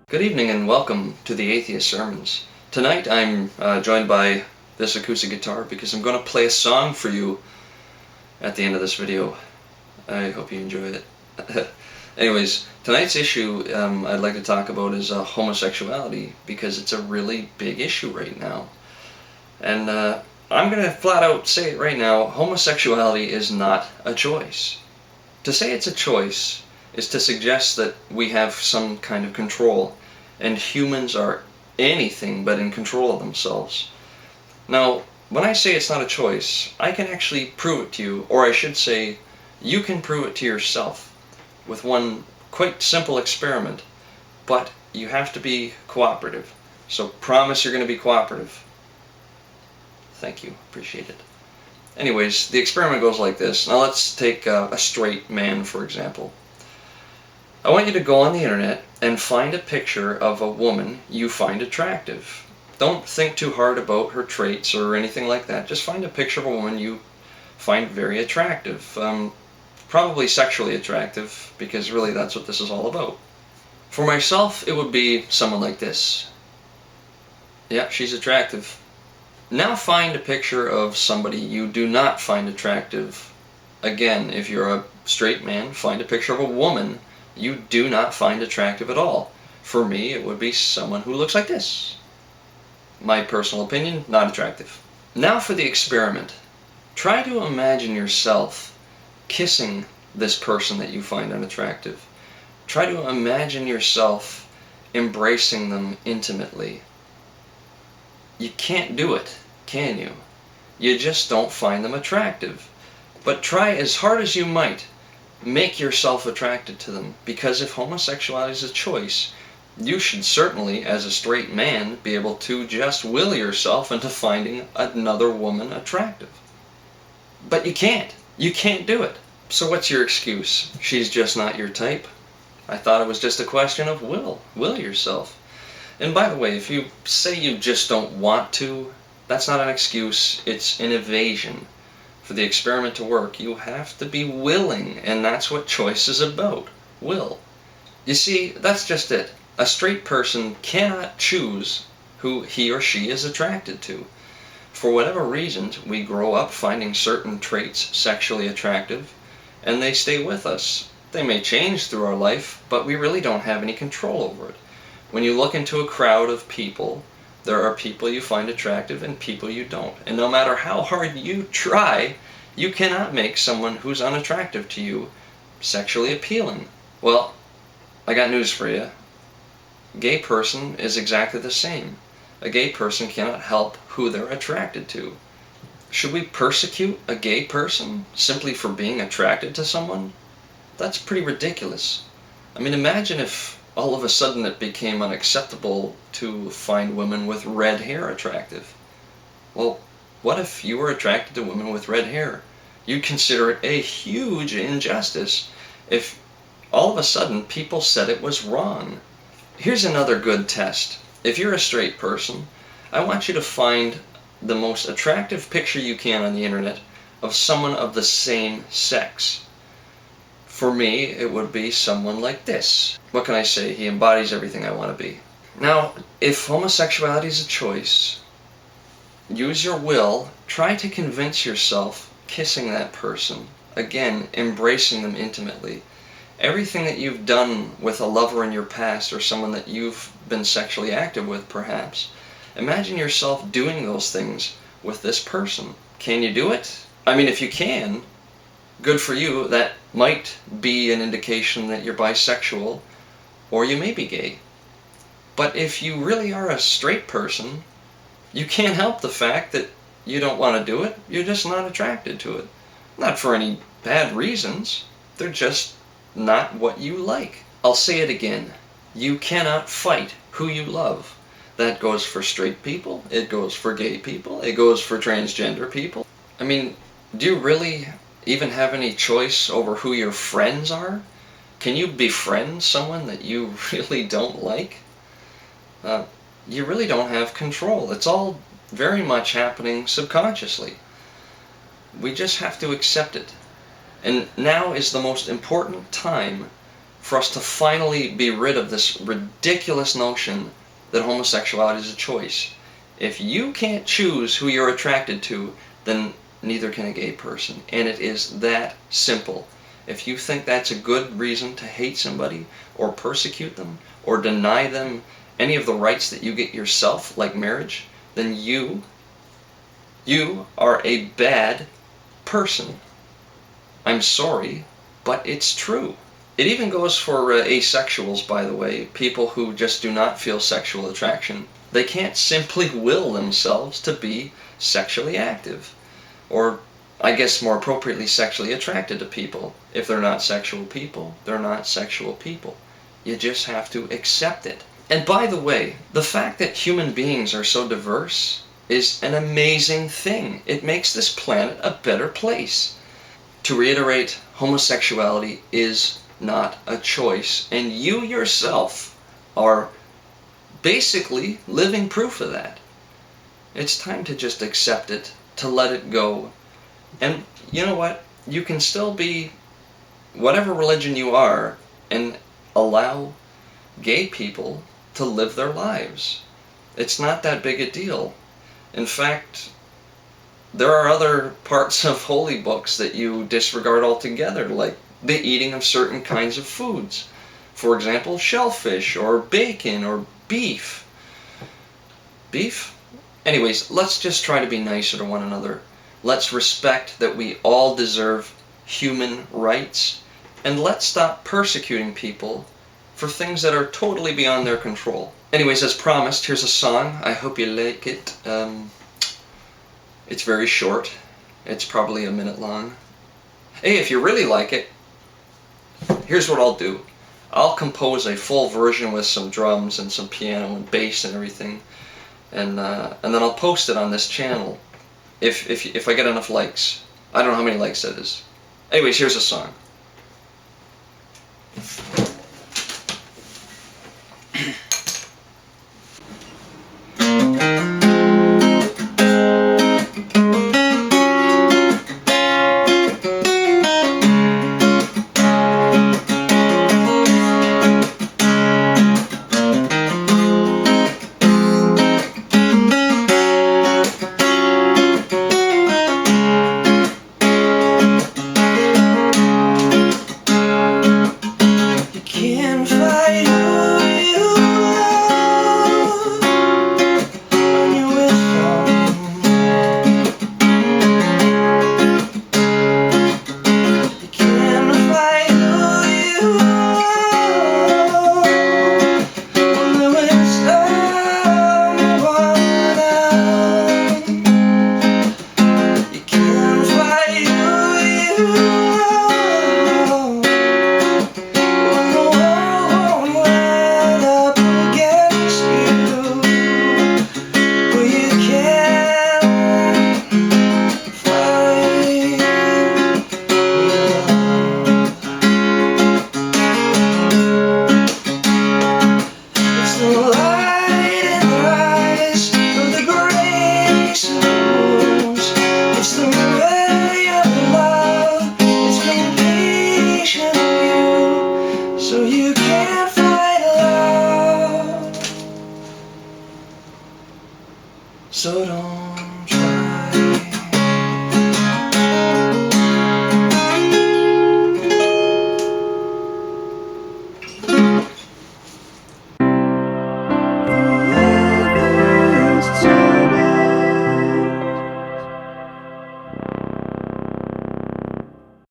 Good evening and welcome to the Atheist Sermons. Tonight I'm joined by this acoustic guitar because I'm going to play a song for you at the end of this video. I hope you enjoy it. Anyways, tonight's issue I'd like to talk about is homosexuality because it's a really big issue right now. And I'm going to flat out say it right now, homosexuality is not a choice. To say it's a choice is to suggest that we have some kind of control, and humans are anything but in control of themselves. Now, when I say it's not a choice, I can actually prove it to you, or I should say, you can prove it to yourself with one quite simple experiment, but you have to be cooperative. So promise you're going to be cooperative. Thank you, appreciate it. Anyways, the experiment goes like this. Now let's take a straight man, for example. I want you to go on the internet and find a picture of a woman you find attractive. Don't think too hard about her traits or anything like that. Just find a picture of a woman you find very attractive. Probably sexually attractive, because really that's what this is all about. For myself, it would be someone like this. Yeah, she's attractive. Now find a picture of somebody you do not find attractive. Again, if you're a straight man, find a picture of a woman you do not find attractive at all. For me, it would be someone who looks like this. My personal opinion, not attractive. Now for the experiment. Try to imagine yourself kissing this person that you find unattractive. Try to imagine yourself embracing them intimately. You can't do it, can you? You just don't find them attractive. But try as hard as you might, make yourself attracted to them, because if homosexuality is a choice, you should certainly, as a straight man, be able to just will yourself into finding another woman attractive. But you can't. You can't do it. So what's your excuse? She's just not your type? I thought it was just a question of will. Will yourself. And by the way, if you say you just don't want to, that's not an excuse, it's an evasion. For the experiment to work, you have to be willing, and that's what choice is about. Will. You see, that's just it. A straight person cannot choose who he or she is attracted to. For whatever reasons, we grow up finding certain traits sexually attractive, and they stay with us. They may change through our life, but we really don't have any control over it. When you look into a crowd of people, there are people you find attractive and people you don't. And no matter how hard you try, you cannot make someone who's unattractive to you sexually appealing. Well, I got news for you. A gay person is exactly the same. A gay person cannot help who they're attracted to. Should we persecute a gay person simply for being attracted to someone? That's pretty ridiculous. I mean, imagine if all of a sudden it became unacceptable to find women with red hair attractive. Well, what if you were attracted to women with red hair? You'd consider it a huge injustice if all of a sudden people said it was wrong. Here's another good test. If you're a straight person, I want you to find the most attractive picture you can on the internet of someone of the same sex. For me, it would be someone like this. What can I say? He embodies everything I want to be. Now, if homosexuality is a choice, use your will, try to convince yourself kissing that person. Again, embracing them intimately. Everything that you've done with a lover in your past or someone that you've been sexually active with, perhaps, imagine yourself doing those things with this person. Can you do it? I mean, if you can, good for you. That might be an indication that you're bisexual or you may be gay. But if you really are a straight person, you can't help the fact that you don't want to do it. You're just not attracted to it. Not for any bad reasons. They're just not what you like. I'll say it again. You cannot fight who you love. That goes for straight people. It goes for gay people. It goes for transgender people. I mean, do you really even have any choice over who your friends are? Can you befriend someone that you really don't like? You really don't have control. It's all very much happening subconsciously. We just have to accept it. And now is the most important time for us to finally be rid of this ridiculous notion that homosexuality is a choice. If you can't choose who you're attracted to, then neither can a gay person. And it is that simple. If you think that's a good reason to hate somebody, or persecute them, or deny them any of the rights that you get yourself, like marriage, then you are a bad person. I'm sorry, but it's true. It even goes for asexuals, by the way, people who just do not feel sexual attraction. They can't simply will themselves to be sexually active, or I guess more appropriately, sexually attracted to people. If they're not sexual people, they're not sexual people. You just have to accept it. And by the way, the fact that human beings are so diverse is an amazing thing. It makes this planet a better place. To reiterate, homosexuality is not a choice, and you yourself are basically living proof of that. It's time to just accept it, to let it go. And you know what? You can still be whatever religion you are and allow gay people to live their lives. It's not that big a deal. In fact, there are other parts of holy books that you disregard altogether, like the eating of certain kinds of foods. For example, shellfish, or bacon, or beef. Beef? Anyways, let's just try to be nicer to one another. Let's respect that we all deserve human rights, and let's stop persecuting people for things that are totally beyond their control. Anyways, as promised, here's a song. I hope you like it. It's very short. It's probably a minute long. Hey, if you really like it, here's what I'll do. I'll compose a full version with some drums and some piano and bass and everything, and then I'll post it on this channel if I get enough likes. I don't know how many likes that is. Anyways, here's a song.